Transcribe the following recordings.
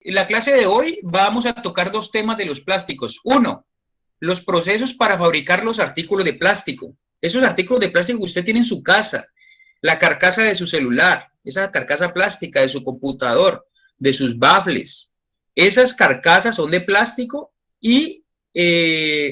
en la clase de hoy vamos a tocar dos temas de los plásticos. Uno, los procesos para fabricar los artículos de plástico. Esos artículos de plástico que usted tiene en su casa, la carcasa de su celular, esa carcasa plástica de su computador, de sus baffles. Esas carcasas son de plástico y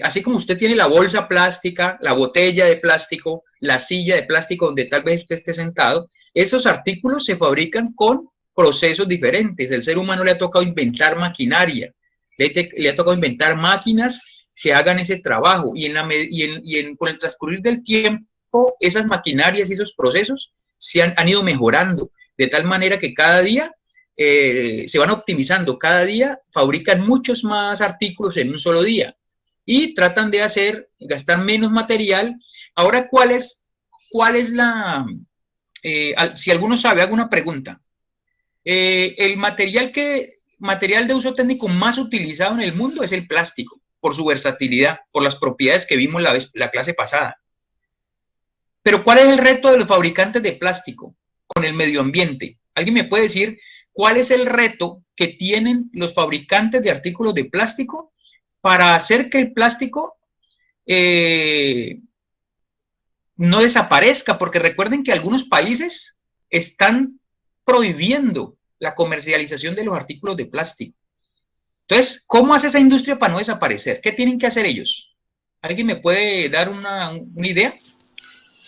así como usted tiene la bolsa plástica, la botella de plástico, la silla de plástico donde tal vez usted esté sentado, esos artículos se fabrican con procesos diferentes. El ser humano le ha tocado inventar maquinaria, le ha tocado inventar máquinas que hagan ese trabajo con el transcurrir del tiempo esas maquinarias y esos procesos han ido mejorando de tal manera que cada día se van optimizando, cada día fabrican muchos más artículos en un solo día y tratan de gastar menos material. Ahora, ¿cuál es si alguno sabe, hago una pregunta. El material de uso técnico más utilizado en el mundo es el plástico, por su versatilidad, por las propiedades que vimos la clase pasada. Pero ¿cuál es el reto de los fabricantes de plástico con el medio ambiente? ¿Alguien me puede decir cuál es el reto que tienen los fabricantes de artículos de plástico para hacer que el plástico no desaparezca? Porque recuerden que algunos países están prohibiendo la comercialización de los artículos de plástico. Entonces, ¿cómo hace esa industria para no desaparecer? ¿Qué tienen que hacer ellos? ¿Alguien me puede dar una idea?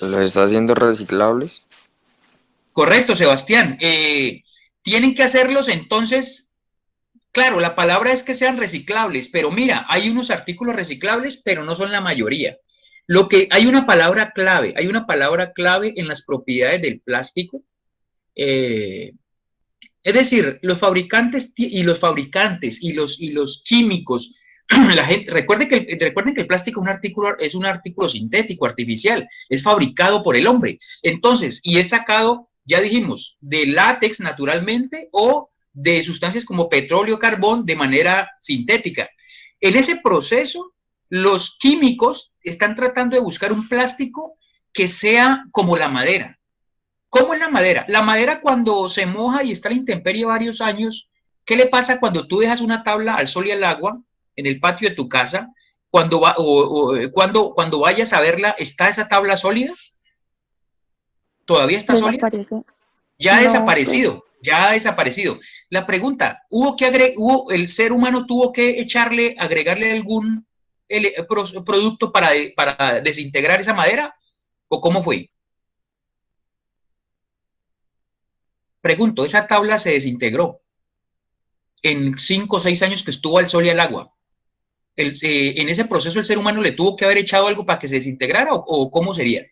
¿Los está haciendo reciclables? Correcto, Sebastián. Tienen que hacerlos entonces, claro, la palabra es que sean reciclables, pero mira, hay unos artículos reciclables, pero no son la mayoría. Hay una palabra clave en las propiedades del plástico. Es decir, los fabricantes y los químicos, recuerden que el plástico es un artículo sintético, artificial, es fabricado por el hombre. Entonces, y es sacado, ya dijimos, de látex naturalmente o de sustancias como petróleo, carbón de manera sintética. En ese proceso, los químicos están tratando de buscar un plástico que sea como la madera. ¿Cómo es la madera? La madera, cuando se moja y está a la intemperie varios años, ¿qué le pasa cuando tú dejas una tabla al sol y al agua en el patio de tu casa? Cuando vayas a verla, ¿está esa tabla sólida? ¿Todavía está sólida? Ya ha desaparecido, ya ha desaparecido. La pregunta, el ser humano tuvo que agregarle algún producto para desintegrar esa madera? ¿O cómo fue? Pregunto, esa tabla se desintegró en 5 o 6 años que estuvo al sol y al agua. En ese proceso el ser humano le tuvo que haber echado algo para que se desintegrara o ¿cómo sería?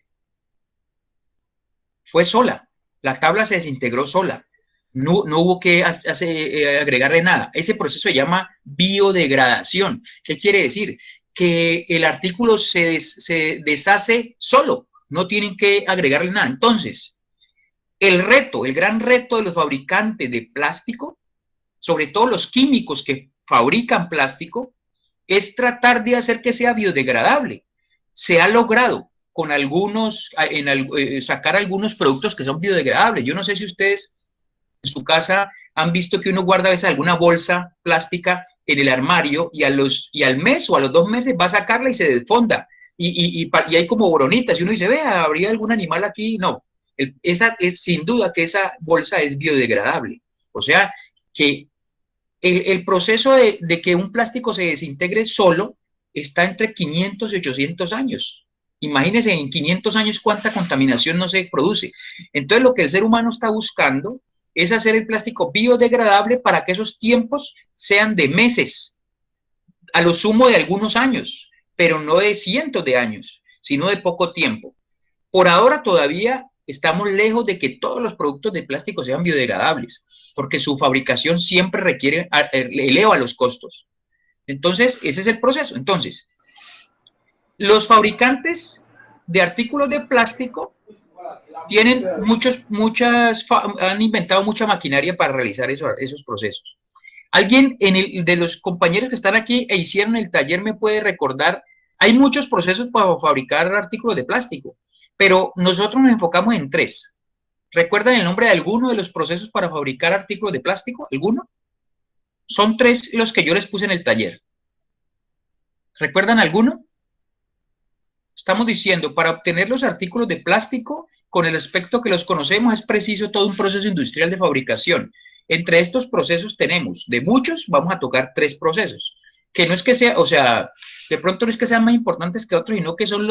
Fue sola, la tabla se desintegró sola, no hubo que agregarle nada. Ese proceso se llama biodegradación. ¿Qué quiere decir? Que el artículo se deshace solo, no tienen que agregarle nada. Entonces, el gran reto de los fabricantes de plástico, sobre todo los químicos que fabrican plástico, es tratar de hacer que sea biodegradable. Se ha logrado con sacar algunos productos que son biodegradables. Yo no sé si ustedes en su casa han visto que uno guarda a veces alguna bolsa plástica en el armario y al mes o a los 2 meses va a sacarla y se desfonda. Y hay como boronitas y uno dice, vea, ¿habría algún animal aquí? No. Sin duda que esa bolsa es biodegradable. O sea, que el proceso de que un plástico se desintegre solo está entre 500 y 800 años. Imagínense en 500 años cuánta contaminación no se produce. Entonces, lo que el ser humano está buscando es hacer el plástico biodegradable para que esos tiempos sean de meses, a lo sumo de algunos años, pero no de cientos de años, sino de poco tiempo. Por ahora todavía estamos lejos de que todos los productos de plástico sean biodegradables, porque su fabricación siempre eleva los costos. Entonces, ese es el proceso. Entonces, los fabricantes de artículos de plástico han inventado mucha maquinaria para realizar esos procesos. ¿Alguien de los compañeros que están aquí e hicieron el taller me puede recordar? Hay muchos procesos para fabricar artículos de plástico, pero nosotros nos enfocamos en 3. ¿Recuerdan el nombre de alguno de los procesos para fabricar artículos de plástico? ¿Alguno? Son 3 los que yo les puse en el taller. ¿Recuerdan alguno? Estamos diciendo, para obtener los artículos de plástico, con el aspecto que los conocemos, es preciso todo un proceso industrial de fabricación. Entre estos procesos tenemos, de muchos, vamos a tocar 3 procesos, que no es que sea, o sea, de pronto no es que sean más importantes que otros, sino que son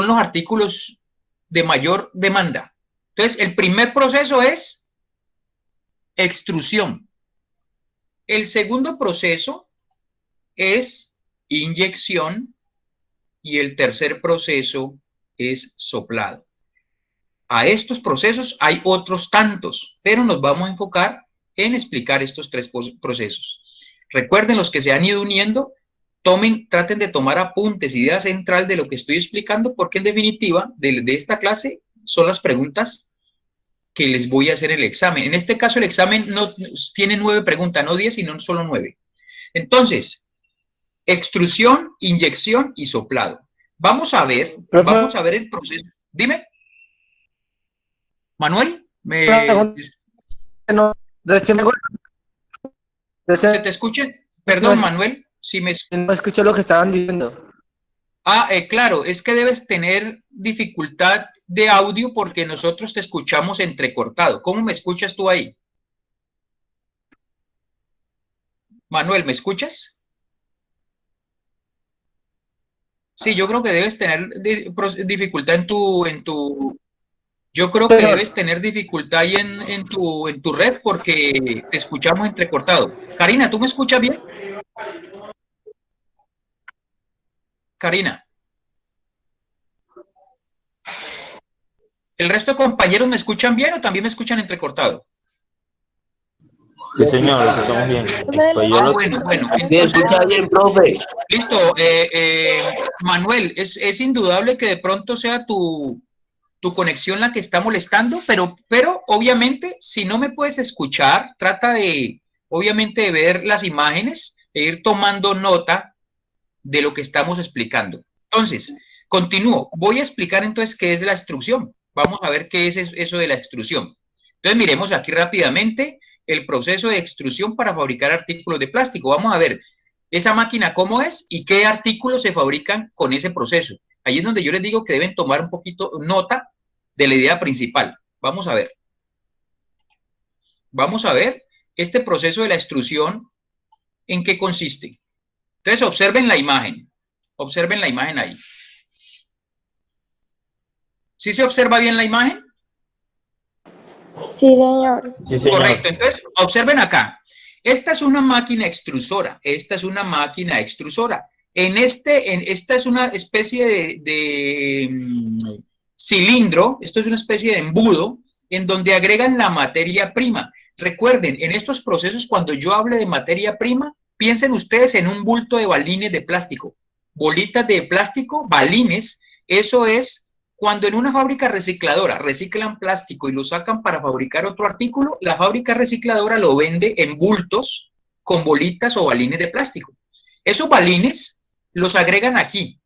los artículos de mayor demanda. Entonces, el primer proceso es extrusión. El segundo proceso es inyección y el tercer proceso es soplado. A estos procesos hay otros tantos, pero nos vamos a enfocar en explicar estos 3 procesos. Recuerden, los que se han ido uniendo, traten de tomar apuntes, idea central de lo que estoy explicando, porque en definitiva, de esta clase, son las preguntas que les voy a hacer en el examen. En este caso, el examen no tiene 9 preguntas, no 10, sino solo 9. Entonces, extrusión, inyección y soplado. Vamos a ver el proceso. Dime. Manuel, ¿se te escucha? Perdón, Manuel, si me... No escucho lo que estaban diciendo. Claro, es que debes tener dificultad de audio porque nosotros te escuchamos entrecortado. ¿Cómo me escuchas tú ahí? Manuel, ¿me escuchas? Sí, yo creo que debes tener dificultad yo creo que debes tener dificultad ahí en tu red porque te escuchamos entrecortado. Karina, ¿tú me escuchas bien? Karina. ¿El resto de compañeros me escuchan bien o también me escuchan entrecortado? Sí, señor, lo escuchamos bien. Bueno. Me escucha bien, profe. Listo. Manuel, es indudable que de pronto sea tu conexión la que está molestando, pero obviamente, si no me puedes escuchar, trata obviamente, de ver las imágenes e ir tomando nota de lo que estamos explicando. Entonces, continúo. Voy a explicar entonces qué es la extrusión. Vamos a ver qué es eso de la extrusión. Entonces, miremos aquí rápidamente el proceso de extrusión para fabricar artículos de plástico. Vamos a ver esa máquina cómo es y qué artículos se fabrican con ese proceso. Ahí es donde yo les digo que deben tomar un poquito nota de la idea principal. Vamos a ver. Vamos a ver este proceso de la extrusión, ¿en qué consiste? Entonces, observen la imagen. Observen la imagen ahí. ¿Sí se observa bien la imagen? Sí, señor. Sí, señor. Correcto. Entonces, observen acá. Esta es una máquina extrusora. Esta es una máquina extrusora. Esta es una especie de cilindro. Esto es una especie de embudo en donde agregan la materia prima. Recuerden, en estos procesos, cuando yo hable de materia prima, piensen ustedes en un bulto de balines de plástico. Bolitas de plástico, balines. Eso es cuando en una fábrica recicladora reciclan plástico y lo sacan para fabricar otro artículo, la fábrica recicladora lo vende en bultos con bolitas o balines de plástico. Esos balines los agregan aquí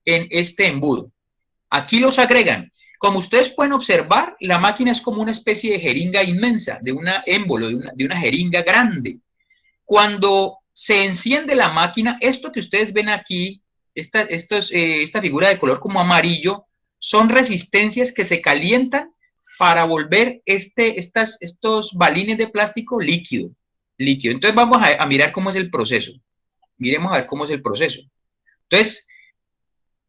en este embudo. Aquí los agregan. Como ustedes pueden observar, la máquina es como una especie de jeringa inmensa, de una émbolo, de una jeringa grande. Cuando se enciende la máquina, esto que ustedes ven aquí, esta figura de color como amarillo, son resistencias que se calientan para volver estos balines de plástico líquido. Entonces vamos a mirar cómo es el proceso. Miremos a ver cómo es el proceso. Entonces,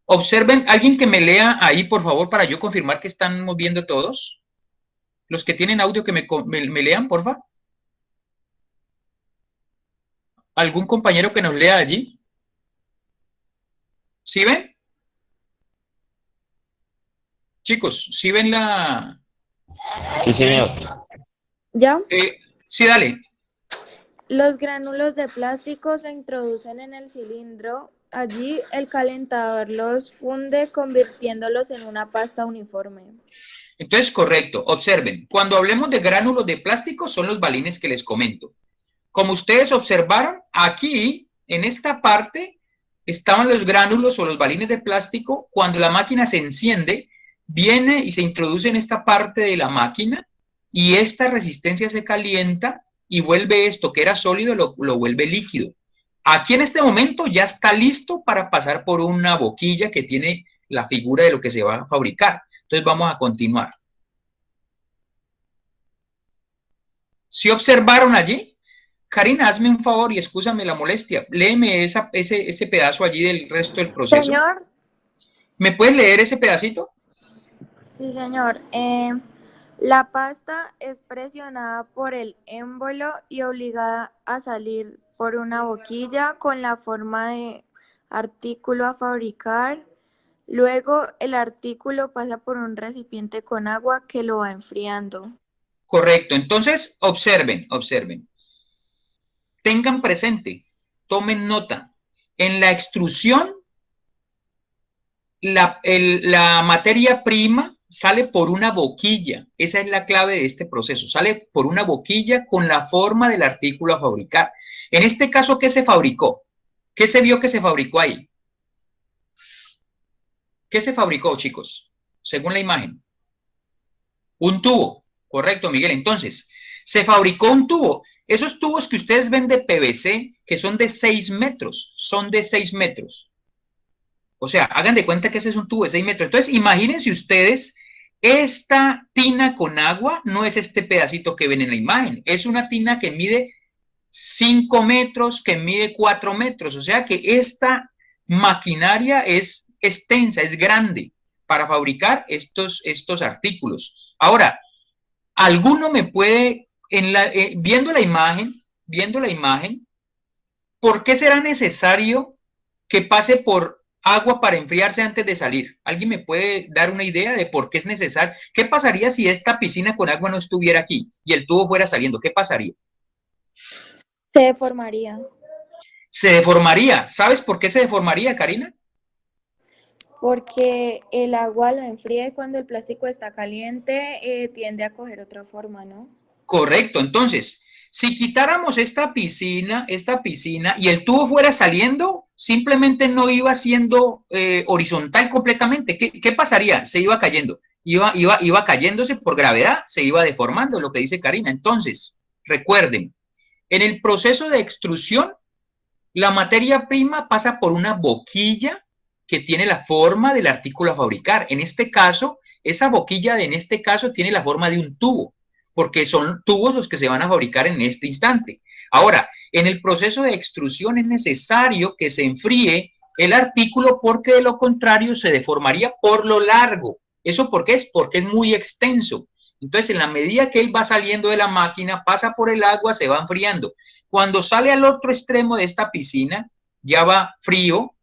observen, alguien que me lea ahí, por favor, para yo confirmar que estamos viendo todos. Los que tienen audio que me lean, por favor. ¿Algún compañero que nos lea allí? ¿Sí ven? Chicos, ¿sí ven la...? Sí, señor. ¿Ya? Sí, dale. Los gránulos de plástico se introducen en el cilindro. Allí el calentador los funde convirtiéndolos en una pasta uniforme. Entonces, correcto. Observen, cuando hablemos de gránulos de plástico son los balines que les comento. Como ustedes observaron, aquí, en esta parte, estaban los gránulos o los balines de plástico. Cuando la máquina se enciende, viene y se introduce en esta parte de la máquina y esta resistencia se calienta y vuelve esto que era sólido, lo vuelve líquido. Aquí en este momento ya está listo para pasar por una boquilla que tiene la figura de lo que se va a fabricar. Entonces vamos a continuar. ¿Sí observaron allí? Karina, hazme un favor y excúsame la molestia. Léeme ese pedazo allí del resto del proceso. Señor. ¿Me puedes leer ese pedacito? Sí, señor. La pasta es presionada por el émbolo y obligada a salir por una boquilla con la forma de artículo a fabricar. Luego el artículo pasa por un recipiente con agua que lo va enfriando. Correcto. Entonces, observen. Tengan presente, tomen nota. En la extrusión, la materia prima sale por una boquilla. Esa es la clave de este proceso. Sale por una boquilla con la forma del artículo a fabricar. En este caso, ¿qué se fabricó? ¿Qué se vio que se fabricó ahí? ¿Qué se fabricó, chicos? Según la imagen. Un tubo. Correcto, Miguel. Entonces, se fabricó un tubo. Esos tubos que ustedes ven de PVC, que son de 6 metros, son de 6 metros. O sea, hagan de cuenta que ese es un tubo de 6 metros. Entonces, imagínense ustedes, esta tina con agua no es este pedacito que ven en la imagen. Es una tina que mide 5 metros, que mide 4 metros. O sea que esta maquinaria es extensa, es grande para fabricar estos artículos. Ahora, ¿alguno me puede, viendo la imagen, ¿por qué será necesario que pase por agua para enfriarse antes de salir? ¿Alguien me puede dar una idea de por qué es necesario? ¿Qué pasaría si esta piscina con agua no estuviera aquí y el tubo fuera saliendo? ¿Qué pasaría? Se deformaría. Se deformaría. ¿Sabes por qué se deformaría, Karina? Porque el agua lo enfría y cuando el plástico está caliente tiende a coger otra forma, ¿no? Correcto. Entonces, si quitáramos esta piscina y el tubo fuera saliendo, simplemente no iba siendo horizontal completamente. ¿Qué pasaría? Se iba cayendo. Iba cayéndose por gravedad, se iba deformando, lo que dice Karina. Entonces, recuerden, en el proceso de extrusión, la materia prima pasa por una boquilla que tiene la forma del artículo a fabricar. En este caso, esa boquilla tiene la forma de un tubo, porque son tubos los que se van a fabricar en este instante. Ahora, en el proceso de extrusión es necesario que se enfríe el artículo porque de lo contrario se deformaría por lo largo. ¿Eso por qué es? Porque es muy extenso. Entonces, en la medida que él va saliendo de la máquina, pasa por el agua, se va enfriando. Cuando sale al otro extremo de esta piscina, ya va frío,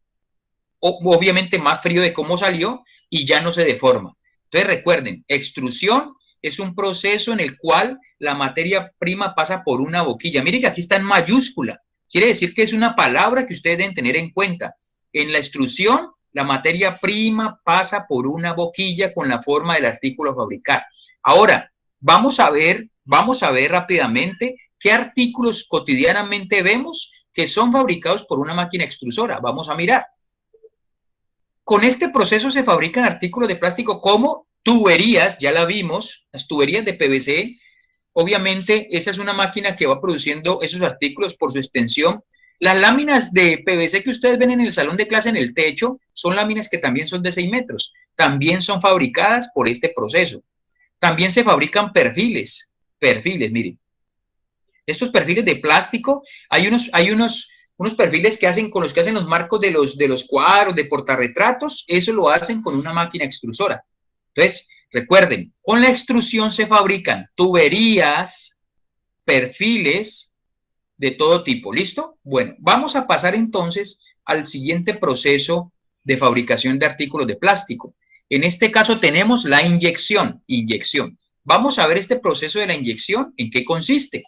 obviamente más frío de cómo salió, y ya no se deforma. Entonces, recuerden, extrusión es un proceso en el cual la materia prima pasa por una boquilla. Miren que aquí está en mayúscula. Quiere decir que es una palabra que ustedes deben tener en cuenta. En la extrusión, la materia prima pasa por una boquilla con la forma del artículo a fabricar. Ahora, vamos a ver rápidamente qué artículos cotidianamente vemos que son fabricados por una máquina extrusora. Vamos a mirar. Con este proceso se fabrican artículos de plástico como tuberías, ya la vimos, las tuberías de PVC. Obviamente, esa es una máquina que va produciendo esos artículos por su extensión. Las láminas de PVC que ustedes ven en el salón de clase en el techo son láminas que también son de 6 metros. También son fabricadas por este proceso. También se fabrican perfiles, miren. Estos perfiles de plástico, hay unos perfiles que hacen con los que hacen los marcos de los cuadros, de portarretratos, eso lo hacen con una máquina extrusora. Entonces, recuerden, con la extrusión se fabrican tuberías, perfiles de todo tipo, ¿listo? Bueno, vamos a pasar entonces al siguiente proceso de fabricación de artículos de plástico. En este caso tenemos la inyección. Vamos a ver este proceso de la inyección, ¿en qué consiste?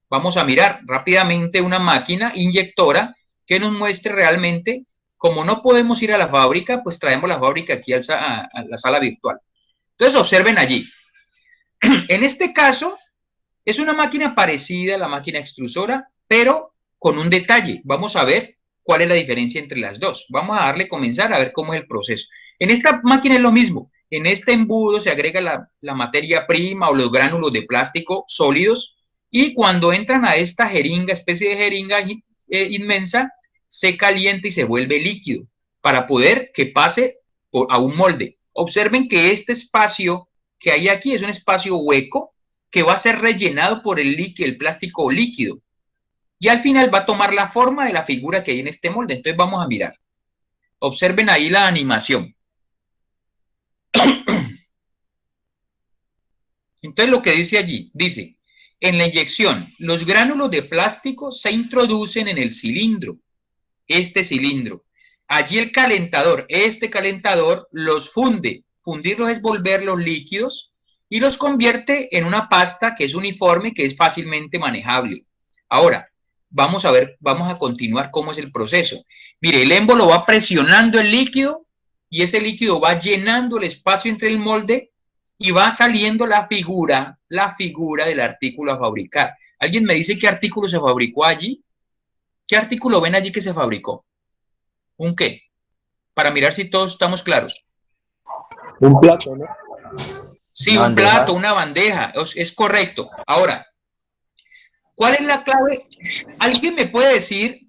Vamos a mirar rápidamente una máquina inyectora que nos muestre realmente, como no podemos ir a la fábrica, pues traemos la fábrica aquí a la sala virtual. Entonces observen allí. En este caso es una máquina parecida a la máquina extrusora, pero con un detalle. Vamos a ver cuál es la diferencia entre las dos. Vamos a darle comenzar a ver cómo es el proceso. En esta máquina es lo mismo. En este embudo se agrega la materia prima o los gránulos de plástico sólidos y cuando entran a esta jeringa, especie de jeringa inmensa, se calienta y se vuelve líquido para poder que pase a un molde. Observen que este espacio que hay aquí es un espacio hueco que va a ser rellenado por el líquido, el plástico líquido. Y al final va a tomar la forma de la figura que hay en este molde. Entonces vamos a mirar. Observen ahí la animación. Entonces lo que dice allí, dice, en la inyección, los gránulos de plástico se introducen en el cilindro, este cilindro. Allí el calentador, este calentador los funde. Fundirlos es volver los líquidos y los convierte en una pasta que es uniforme, que es fácilmente manejable. Ahora, vamos a ver, vamos a continuar cómo es el proceso. Mire, el émbolo va presionando el líquido y ese líquido va llenando el espacio entre el molde y va saliendo la figura del artículo a fabricar. ¿Alguien me dice qué artículo se fabricó allí? ¿Qué artículo ven allí que se fabricó? ¿Un qué? Para mirar si todos estamos claros. Un plato, ¿no? Sí, un plato, una bandeja, es correcto. Ahora, ¿cuál es la clave? ¿Alguien me puede decir?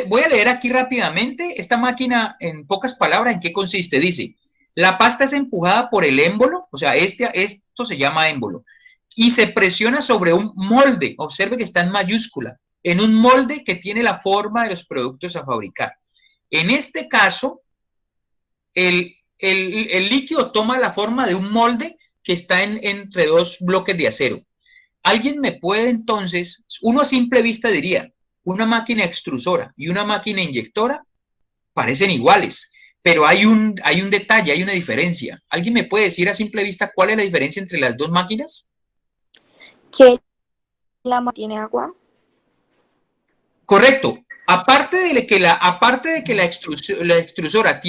Voy a leer aquí rápidamente esta máquina en pocas palabras, ¿en qué consiste? Dice, la pasta es empujada por el émbolo, o sea, esto se llama émbolo, y se presiona sobre un molde, observe que está en mayúscula, en un molde que tiene la forma de los productos a fabricar. En este caso, el líquido toma la forma de un molde que está entre dos bloques de acero. ¿Alguien me puede entonces, uno a simple vista diría, una máquina extrusora y una máquina inyectora parecen iguales, pero hay un detalle, hay una diferencia. ¿Alguien me puede decir a simple vista cuál es la diferencia entre las dos máquinas? ¿Que la máquina tiene agua? Correcto. Aparte de que la extrusora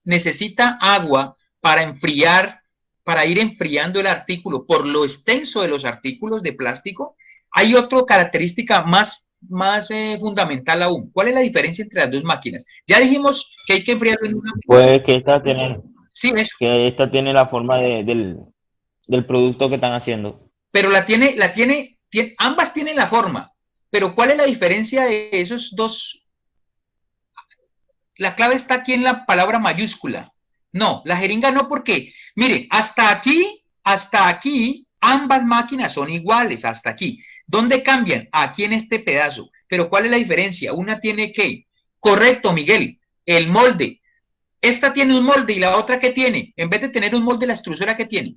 necesita agua para enfriar, para ir enfriando el artículo por lo extenso de los artículos de plástico, hay otra característica más fundamental aún. ¿Cuál es la diferencia entre las dos máquinas? Ya dijimos que hay que enfriarlo en una... Pues que esta tiene, sí, eso. que esta tiene la forma del producto que están haciendo. Pero ambas tienen la forma. Pero ¿cuál es la diferencia de esos dos? La clave está aquí en la palabra mayúscula. No, la jeringa no, porque, mire, hasta aquí, ambas máquinas son iguales, hasta aquí. ¿Dónde cambian? Aquí en este pedazo. Pero ¿cuál es la diferencia? Una tiene ¿qué? Correcto, Miguel, el molde. Esta tiene un molde y la otra ¿qué tiene? En vez de tener un molde, la extrusora ¿qué tiene?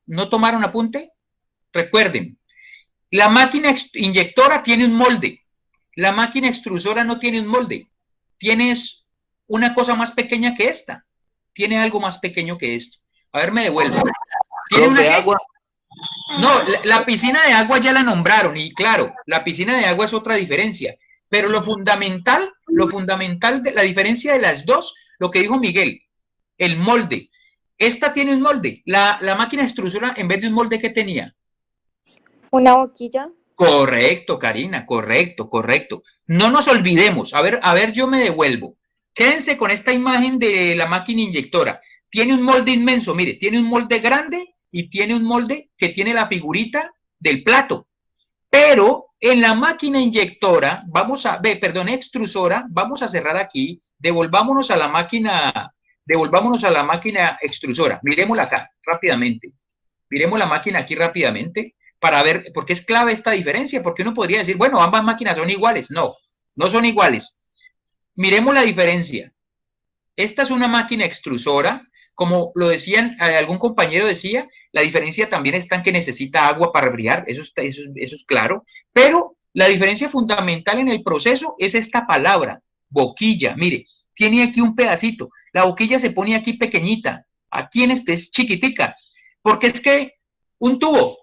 ¿No tomaron apunte? Recuerden, la máquina inyectora tiene un molde. La máquina extrusora no tiene un molde. Tienes una cosa más pequeña que esta. Tiene algo más pequeño que esto. A ver, me devuelvo. ¿Tiene una agua? No, la piscina de agua ya la nombraron y claro, la piscina de agua es otra diferencia. Pero lo fundamental de la diferencia de las dos, lo que dijo Miguel, el molde. Esta tiene un molde. La máquina extrusora, en vez de un molde, ¿qué tenía? ¿Una boquilla? Correcto, Karina, correcto. No nos olvidemos. A ver, yo me devuelvo. Quédense con esta imagen de la máquina inyectora. Tiene un molde inmenso, mire, tiene un molde grande y tiene un molde que tiene la figurita del plato. Pero en la máquina inyectora, extrusora, vamos a cerrar aquí, devolvámonos a la máquina extrusora. Miremosla acá, rápidamente. Miremos la máquina aquí rápidamente para ver, porque es clave esta diferencia, porque uno podría decir, bueno, ambas máquinas son iguales. No, no son iguales. Miremos la diferencia. Esta es una máquina extrusora, como lo decían, algún compañero decía, la diferencia también está en que necesita agua para brillar, eso es claro, pero la diferencia fundamental en el proceso es esta palabra, boquilla. Mire, tiene aquí un pedacito, la boquilla se pone aquí pequeñita, aquí en este es chiquitica, porque es que un tubo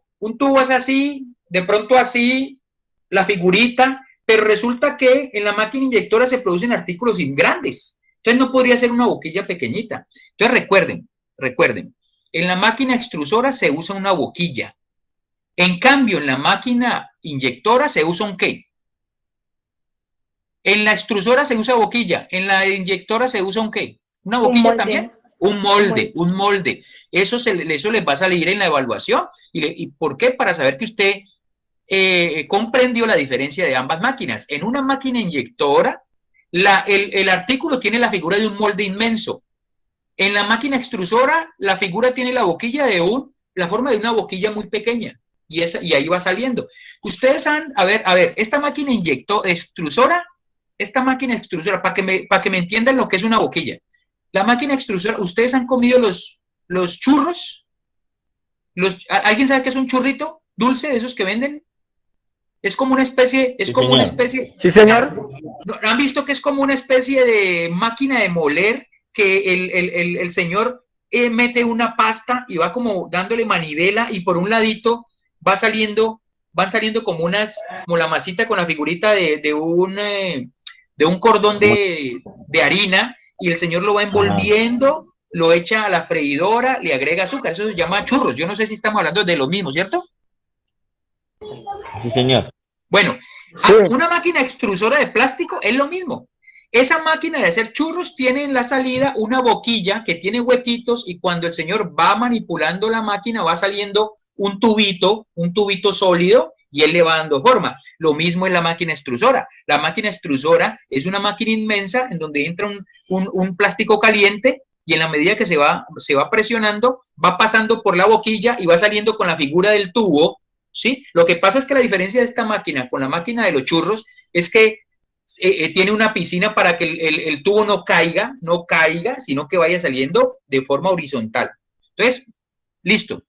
es así, de pronto así, la figurita, pero resulta que en la máquina inyectora se producen artículos grandes, entonces no podría ser una boquilla pequeñita. Entonces recuerden, en la máquina extrusora se usa una boquilla, en cambio en la máquina inyectora se usa un ¿qué? En la extrusora se usa boquilla, en la inyectora se usa un ¿qué? ¿Una boquilla también? Un molde. Eso les va a salir en la evaluación. ¿Y por qué? Para saber que usted comprendió la diferencia de ambas máquinas. En una máquina inyectora, el artículo tiene la figura de un molde inmenso. En la máquina extrusora, la figura tiene la boquilla la forma de una boquilla muy pequeña. Y ahí va saliendo. Ustedes han, a ver, esta máquina extrusora, para que me entiendan lo que es una boquilla. La máquina extrusora, ¿ustedes han comido los churros? ¿Alguien sabe qué es un churrito dulce de esos que venden? Es como una especie, Sí, señor. ¿Han visto que es como una especie de máquina de moler que el señor mete una pasta y va como dándole manivela y por un ladito van saliendo como la masita con la figurita de un cordón de harina y el señor lo va envolviendo, lo echa a la freidora, le agrega azúcar, eso se llama churros. Yo no sé si estamos hablando de lo mismo, ¿cierto? Sí, señor. Bueno, sí. Una máquina extrusora de plástico es lo mismo. Esa máquina de hacer churros tiene en la salida una boquilla que tiene huequitos y cuando el señor va manipulando la máquina va saliendo un tubito sólido y él le va dando forma. Lo mismo en la máquina extrusora. La máquina extrusora es una máquina inmensa en donde entra un plástico caliente y en la medida que se va presionando, va pasando por la boquilla y va saliendo con la figura del tubo, ¿sí? Lo que pasa es que la diferencia de esta máquina con la máquina de los churros es que tiene una piscina para que el tubo no caiga, sino que vaya saliendo de forma horizontal. Entonces, listo.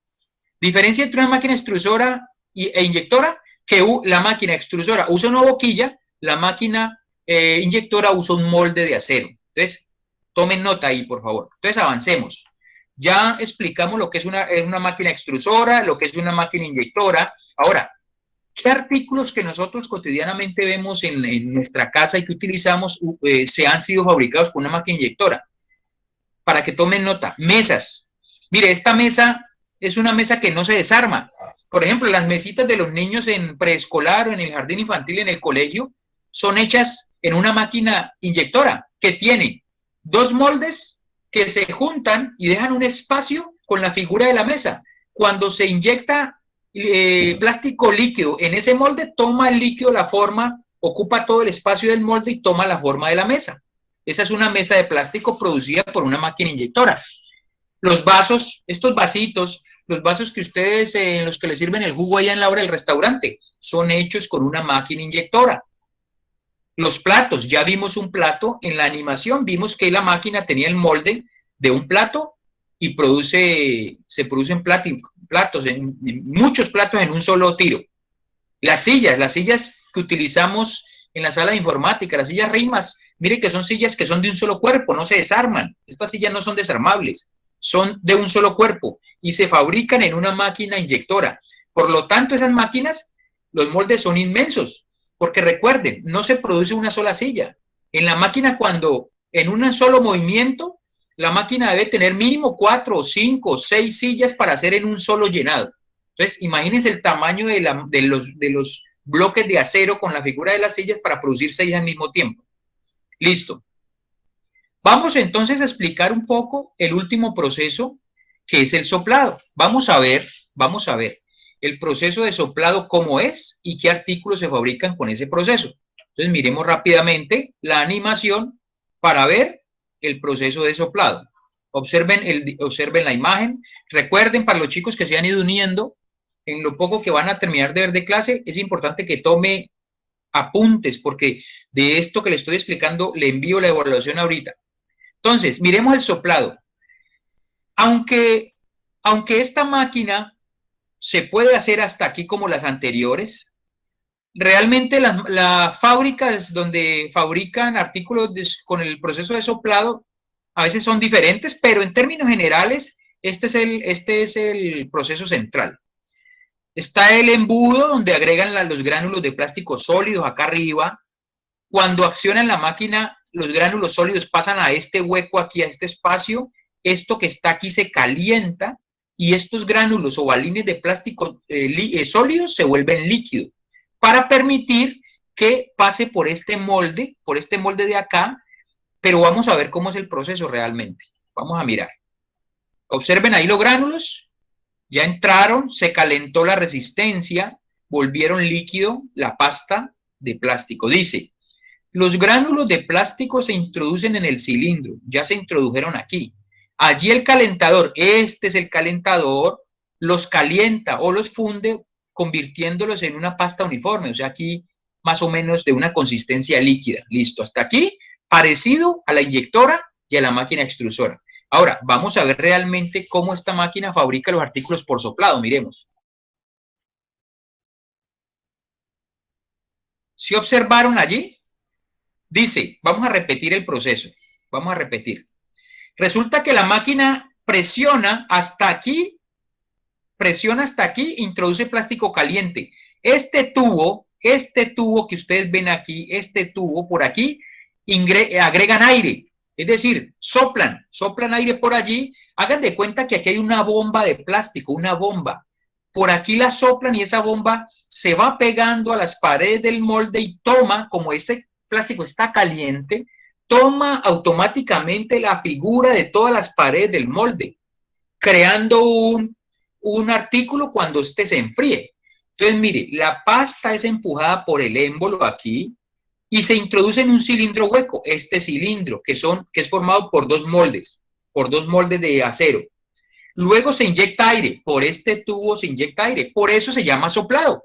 Diferencia entre una máquina extrusora e inyectora, que la máquina extrusora usa una boquilla, la máquina inyectora usa un molde de acero. Entonces, tomen nota ahí, por favor. Entonces, avancemos. Ya explicamos lo que es una máquina extrusora, lo que es una máquina inyectora. Ahora, ¿qué artículos que nosotros cotidianamente vemos en nuestra casa y que utilizamos se han sido fabricados con una máquina inyectora? Para que tomen nota. Mesas. Mire, esta mesa es una mesa que no se desarma. Por ejemplo, las mesitas de los niños en preescolar o en el jardín infantil, en el colegio, son hechas en una máquina inyectora que tiene dos moldes que se juntan y dejan un espacio con la figura de la mesa. Cuando se inyecta plástico líquido en ese molde, toma el líquido la forma, ocupa todo el espacio del molde y toma la forma de la mesa. Esa es una mesa de plástico producida por una máquina inyectora. Los vasos, estos vasitos, los vasos que ustedes, en los que les sirven el jugo allá en la hora del restaurante, son hechos con una máquina inyectora. Los platos, ya vimos un plato, en la animación vimos que la máquina tenía el molde de un plato y se producen platos, muchos platos en un solo tiro. Las sillas que utilizamos en la sala de informática, las sillas rimas, mire que son sillas que son de un solo cuerpo, no se desarman. Estas sillas no son desarmables, son de un solo cuerpo y se fabrican en una máquina inyectora. Por lo tanto, esas máquinas, los moldes son inmensos, porque recuerden, no se produce una sola silla. En la máquina, cuando en un solo movimiento, la máquina debe tener mínimo 4, 5, 6 sillas para hacer en un solo llenado. Entonces, imagínense el tamaño de los bloques de acero con la figura de las sillas para producir 6 al mismo tiempo. Listo. Vamos entonces a explicar un poco el último proceso, que es el soplado. Vamos a ver el proceso de soplado, cómo es y qué artículos se fabrican con ese proceso. Entonces, miremos rápidamente la animación para ver el proceso de soplado. Observen la imagen. Recuerden, para los chicos que se han ido uniendo, en lo poco que van a terminar de ver de clase, es importante que tome apuntes, porque de esto que le estoy explicando, le envío la evaluación ahorita. Entonces, miremos el soplado. Aunque esta máquina se puede hacer hasta aquí como las anteriores, realmente las fábricas donde fabrican artículos con el proceso de soplado a veces son diferentes, pero en términos generales este es el proceso central. Está el embudo donde agregan los gránulos de plástico sólidos acá arriba. Cuando accionan la máquina, los gránulos sólidos pasan a este hueco aquí, a este espacio. Esto que está aquí se calienta y estos gránulos o balines de plástico sólidos se vuelven líquidos para permitir que pase por este molde de acá, pero vamos a ver cómo es el proceso realmente. Vamos a mirar. Observen ahí los gránulos, ya entraron, se calentó la resistencia, volvieron líquido la pasta de plástico. Dice, los gránulos de plástico se introducen en el cilindro, ya se introdujeron aquí. Allí el calentador, este es el calentador, los calienta o los funde convirtiéndolos en una pasta uniforme, o sea, aquí más o menos de una consistencia líquida. Listo, hasta aquí, parecido a la inyectora y a la máquina extrusora. Ahora, vamos a ver realmente cómo esta máquina fabrica los artículos por soplado, miremos. ¿Sí observaron allí? Dice, vamos a repetir el proceso, vamos a repetir. Resulta que la máquina presiona hasta aquí, introduce plástico caliente. Este tubo que ustedes ven aquí, este tubo por aquí, agregan aire, es decir, soplan aire por allí. Hagan de cuenta que aquí hay una bomba de plástico, una bomba. Por aquí la soplan y esa bomba se va pegando a las paredes del molde y toma, como ese plástico está caliente, toma automáticamente la figura de todas las paredes del molde, creando un artículo cuando este se enfríe. Entonces, mire, la pasta es empujada por el émbolo aquí y se introduce en un cilindro hueco, este cilindro, que es formado por dos moldes de acero. Luego se inyecta aire, por este tubo se inyecta aire, por eso se llama soplado,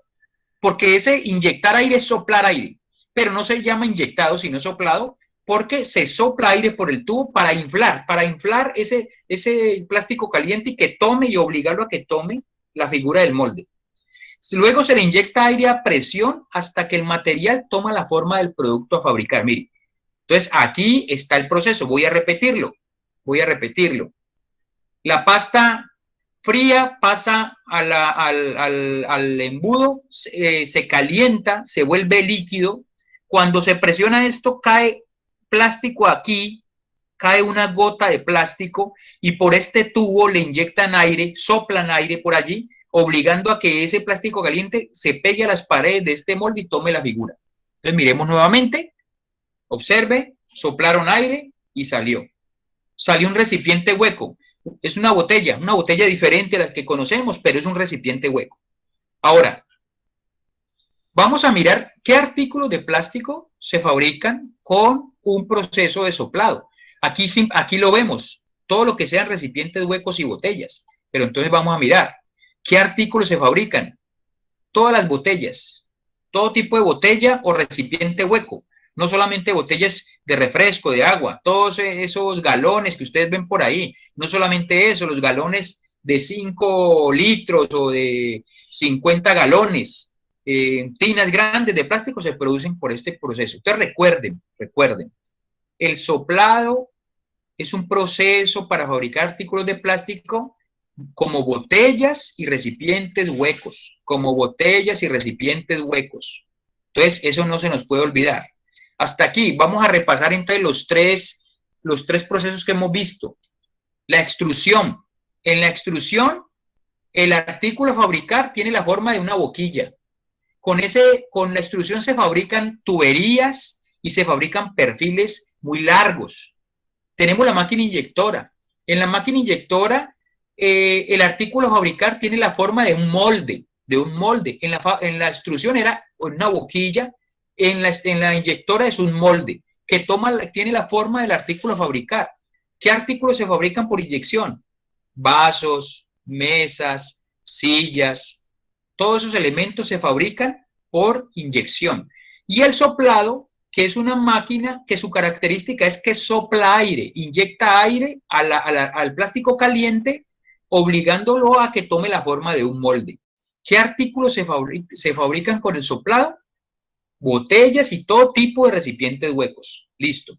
porque ese inyectar aire es soplar aire, pero no se llama inyectado, sino soplado, porque se sopla aire por el tubo para inflar ese plástico caliente y que tome y obligarlo a que tome la figura del molde. Luego se le inyecta aire a presión hasta que el material toma la forma del producto a fabricar. Mire, entonces aquí está el proceso, voy a repetirlo. La pasta fría pasa al embudo, se calienta, se vuelve líquido. Cuando se presiona esto, cae plástico aquí, cae una gota de plástico y por este tubo le inyectan aire, soplan aire por allí, obligando a que ese plástico caliente se pegue a las paredes de este molde y tome la figura. Entonces miremos nuevamente, observe, soplaron aire y salió. Salió un recipiente hueco. Es una botella diferente a las que conocemos, pero es un recipiente hueco. Ahora, vamos a mirar qué artículos de plástico se fabrican con un proceso de soplado. Aquí lo vemos, todo lo que sean recipientes huecos y botellas. Pero entonces vamos a mirar qué artículos se fabrican. Todas las botellas, todo tipo de botella o recipiente hueco. No solamente botellas de refresco, de agua, todos esos galones que ustedes ven por ahí, no solamente eso, los galones de 5 litros o de 50 galones, tinas grandes de plástico se producen por este proceso. Entonces recuerden, el soplado es un proceso para fabricar artículos de plástico como botellas y recipientes huecos, Entonces eso no se nos puede olvidar. Hasta aquí vamos a repasar entonces los tres procesos que hemos visto. La extrusión. En la extrusión, el artículo a fabricar tiene la forma de una boquilla. Con la extrusión se fabrican tuberías y se fabrican perfiles muy largos. Tenemos la máquina inyectora. En la máquina inyectora, el artículo a fabricar tiene la forma de un molde. En la extrusión era una boquilla. En la inyectora es un molde que tiene la forma del artículo a fabricar. ¿Qué artículos se fabrican por inyección? Vasos, mesas, sillas, todos esos elementos se fabrican por inyección. Y el soplado, que es una máquina que su característica es que sopla aire, inyecta aire al plástico caliente, obligándolo a que tome la forma de un molde. ¿Qué artículos se fabrican con el soplado? Botellas y todo tipo de recipientes huecos. Listo.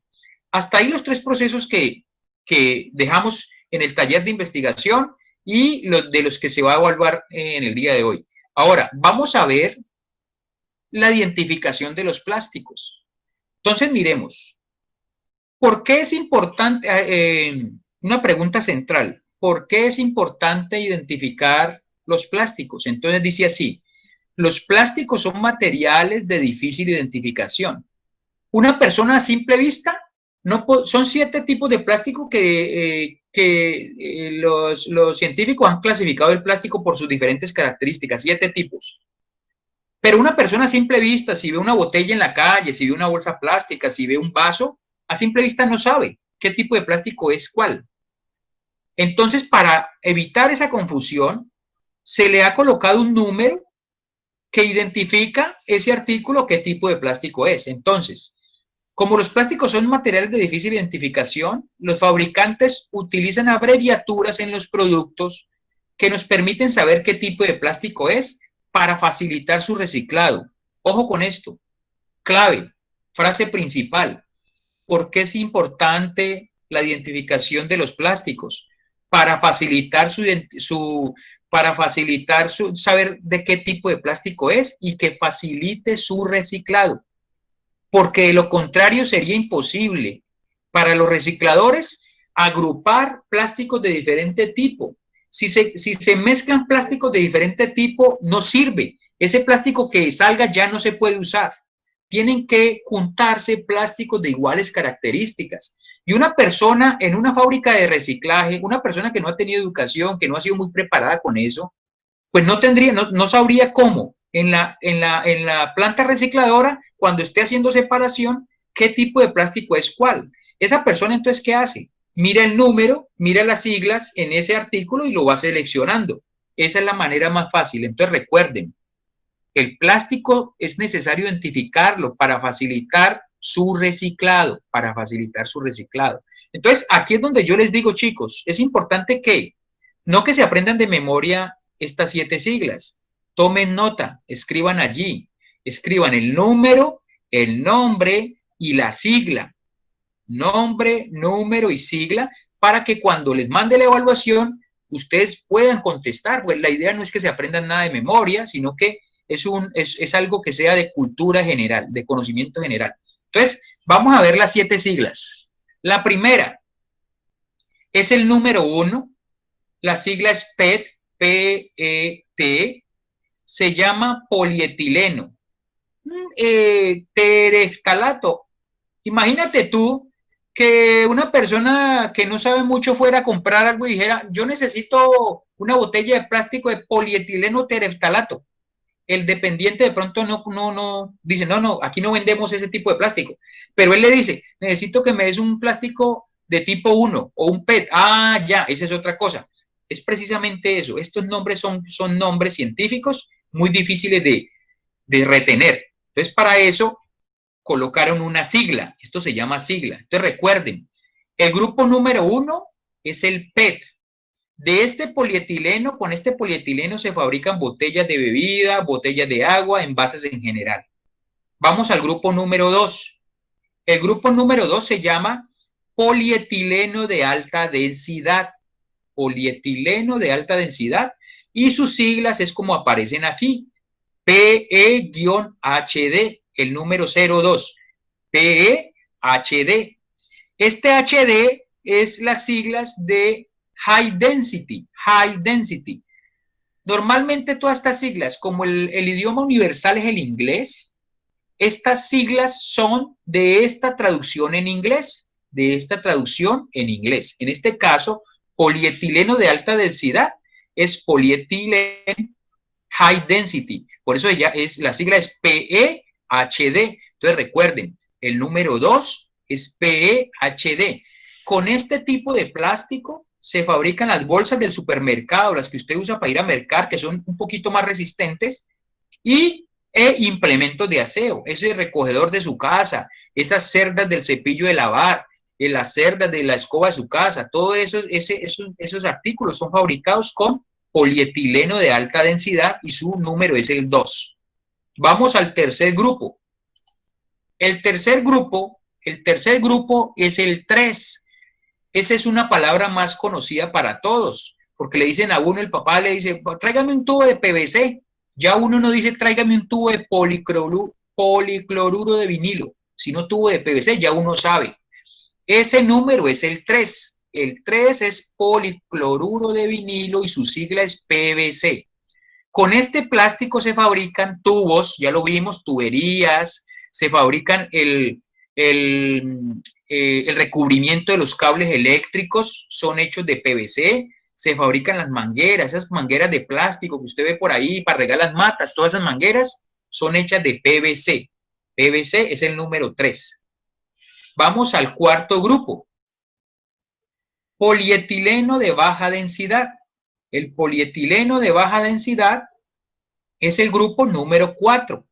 Hasta ahí los tres procesos que dejamos en el taller de investigación y de los que se va a evaluar en el día de hoy. Ahora, vamos a ver la identificación de los plásticos. Entonces, miremos. ¿Por qué es importante? Una pregunta central. ¿Por qué es importante identificar los plásticos? Entonces dice así. Los plásticos son materiales de difícil identificación. Una persona a simple vista son 7 tipos de plástico que los científicos han clasificado el plástico por sus diferentes características, 7 tipos. Pero una persona a simple vista, si ve una botella en la calle, si ve una bolsa plástica, si ve un vaso, a simple vista no sabe qué tipo de plástico es cuál. Entonces, para evitar esa confusión, se le ha colocado un número que identifica ese artículo, qué tipo de plástico es. Entonces, como los plásticos son materiales de difícil identificación, los fabricantes utilizan abreviaturas en los productos que nos permiten saber qué tipo de plástico es para facilitar su reciclado. Ojo con esto. Clave, frase principal. ¿Por qué es importante la identificación de los plásticos? Para facilitar saber de qué tipo de plástico es y que facilite su reciclado. Porque de lo contrario sería imposible para los recicladores agrupar plásticos de diferente tipo. Si se mezclan plásticos de diferente tipo, no sirve. Ese plástico que salga ya no se puede usar. Tienen que juntarse plásticos de iguales características. Y una persona en una fábrica de reciclaje, una persona que no ha tenido educación, que no ha sido muy preparada con eso, pues no sabría cómo en la planta recicladora, cuando esté haciendo separación, qué tipo de plástico es cuál. Esa persona entonces, ¿qué hace? Mira el número, mira las siglas en ese artículo y lo va seleccionando. Esa es la manera más fácil. Entonces recuerden, el plástico es necesario identificarlo para facilitar su reciclado, Entonces, aquí es donde yo les digo, chicos, es importante no que se aprendan de memoria estas 7 siglas. Tomen nota, escriban allí, escriban el número, el nombre y la sigla. Nombre, número y sigla, para que cuando les mande la evaluación, ustedes puedan contestar. Pues la idea no es que se aprendan nada de memoria, sino que es algo que sea de cultura general, de conocimiento general. Entonces, vamos a ver las 7 siglas. La primera es el número 1, la sigla es PET, P-E-T, se llama polietileno. Tereftalato. Imagínate tú que una persona que no sabe mucho fuera a comprar algo y dijera, yo necesito una botella de plástico de polietileno tereftalato. El dependiente de pronto no dice, no, aquí no vendemos ese tipo de plástico. Pero él le dice, necesito que me des un plástico de tipo 1 o un PET. Ah, ya, esa es otra cosa. Es precisamente eso. Estos nombres son nombres científicos muy difíciles de retener. Entonces, para eso colocaron una sigla. Esto se llama sigla. Entonces, recuerden, el grupo número 1 es el PET. De este polietileno, con este polietileno se fabrican botellas de bebida, botellas de agua, envases en general. Vamos al grupo número 2. El grupo número 2 se llama polietileno de alta densidad. Polietileno de alta densidad y sus siglas es como aparecen aquí. PE-HD, el número 02. PE-HD. Este HD es las siglas de High Density. Normalmente todas estas siglas, como el idioma universal es el inglés, estas siglas son de esta traducción en inglés, En este caso, polietileno de alta densidad es polietileno high density. Por eso la sigla es PEHD. Entonces recuerden, el número 2 es PEHD. Con este tipo de plástico se fabrican las bolsas del supermercado, las que usted usa para ir a mercar, que son un poquito más resistentes, y implementos de aseo, ese recogedor de su casa, esas cerdas del cepillo de lavar, las cerdas de la escoba de su casa, todos esos artículos son fabricados con polietileno de alta densidad y su número es el 2. Vamos al tercer grupo. El tercer grupo es el 3. Esa es una palabra más conocida para todos, porque le dicen a uno, el papá le dice, tráigame un tubo de PVC. Ya uno no dice, tráigame un tubo de policloruro de vinilo, sino tubo de PVC, ya uno sabe. Ese número es el 3. El 3 es policloruro de vinilo y su sigla es PVC. Con este plástico se fabrican tubos, ya lo vimos, tuberías, se fabrican el recubrimiento de los cables eléctricos son hechos de PVC. Se fabrican las mangueras, esas mangueras de plástico que usted ve por ahí para regar las matas, todas esas mangueras son hechas de PVC. PVC es el número 3. Vamos al cuarto grupo. Polietileno de baja densidad. El polietileno de baja densidad es el grupo número 4.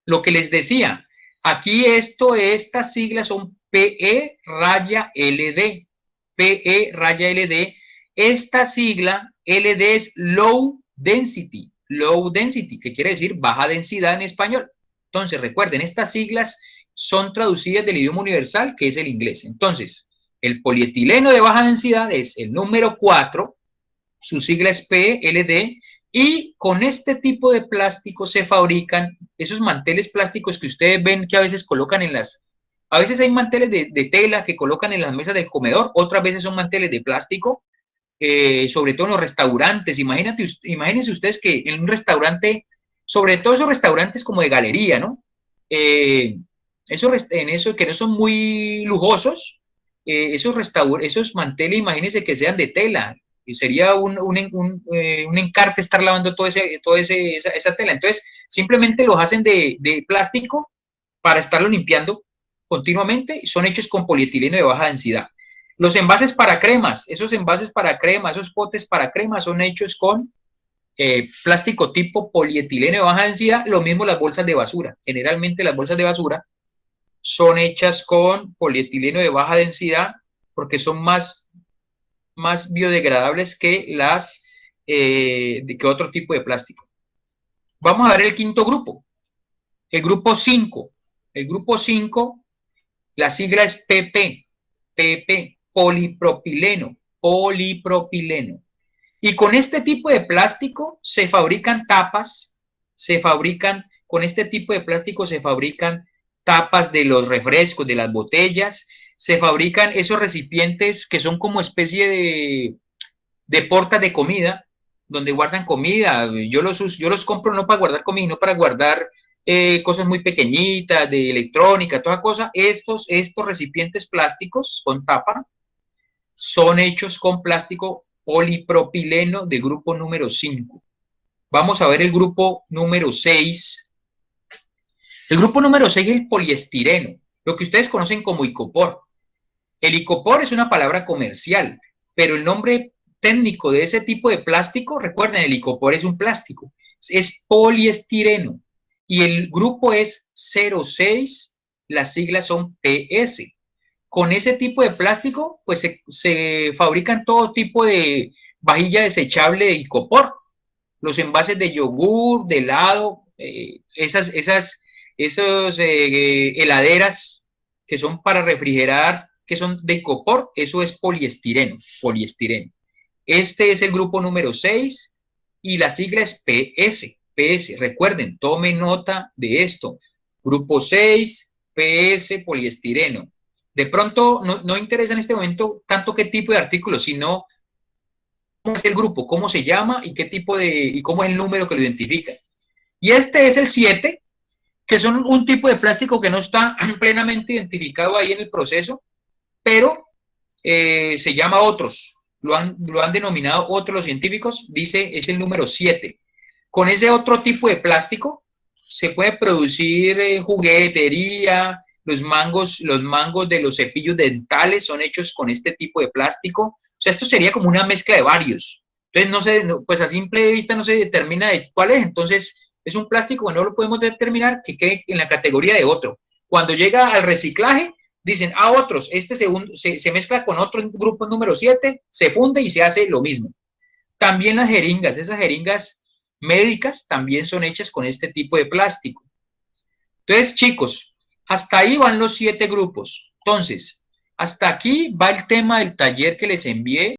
Lo que les decía, aquí estas siglas son PE raya LD. PE raya LD. Esta sigla LD es Low Density. Low Density, que quiere decir baja densidad en español. Entonces, recuerden, estas siglas son traducidas del idioma universal, que es el inglés. Entonces, el polietileno de baja densidad es el número 4, su sigla es PLD, y con este tipo de plástico se fabrican esos manteles plásticos que ustedes ven que a veces colocan en a veces hay manteles de tela que colocan en las mesas del comedor, otras veces son manteles de plástico, sobre todo en los restaurantes. Imagínense ustedes que en un restaurante, sobre todo esos restaurantes como de galería, ¿no? En eso que no son muy lujosos, esos manteles, imagínense que sean de tela, y sería un encarte estar lavando esa tela. Entonces, simplemente los hacen de plástico para estarlo limpiando continuamente, y son hechos con polietileno de baja densidad. Los envases para cremas, esos potes para cremas son hechos con plástico tipo polietileno de baja densidad. Lo mismo las bolsas de basura. Generalmente las bolsas de basura son hechas con polietileno de baja densidad porque son más biodegradables que que otro tipo de plástico. Vamos a ver el quinto grupo. El grupo 5. El grupo 5, la sigla es PP. PP. Polipropileno. Y con este tipo de plástico se fabrican tapas, con este tipo de plástico se fabrican tapas de los refrescos, de las botellas, se fabrican esos recipientes que son como especie de portas de comida, donde guardan comida. Yo los compro no para guardar comida, sino para guardar cosas muy pequeñitas, de electrónica, toda cosa. Estos recipientes plásticos con tapa son hechos con plástico polipropileno de grupo número 5. Vamos a ver el grupo número 6. El grupo número 6 es el poliestireno, lo que ustedes conocen como icopor. El icopor es una palabra comercial, pero el nombre técnico de ese tipo de plástico, recuerden, el icopor es un plástico, es poliestireno. Y el grupo es 06, las siglas son PS. Con ese tipo de plástico, pues se fabrican todo tipo de vajilla desechable de icopor. Los envases de yogur, de helado, esas heladeras que son para refrigerar, que son de icopor, eso es poliestireno. Este es el grupo número 6 y la sigla es PS. PS, recuerden, tomen nota de esto. Grupo 6, PS, poliestireno. De pronto no interesa en este momento tanto qué tipo de artículo, sino cómo es el grupo, cómo se llama y y cómo es el número que lo identifica. Y este es el 7, que son un tipo de plástico que no está plenamente identificado ahí en el proceso, pero se llama otros. Lo han denominado otros los científicos, dice, es el número 7. Con ese otro tipo de plástico se puede producir juguetería. Los mangos de los cepillos dentales son hechos con este tipo de plástico. O sea, esto sería como una mezcla de varios. Entonces, pues a simple vista no se determina de cuál es. Entonces, es un plástico que no lo podemos determinar, que quede en la categoría de otro. Cuando llega al reciclaje, dicen, otros, se mezcla con otro grupo número 7, se funde y se hace lo mismo. También las jeringas, esas jeringas médicas también son hechas con este tipo de plástico. Entonces, chicos, hasta ahí van los 7 grupos. Entonces, hasta aquí va el tema del taller que les envié.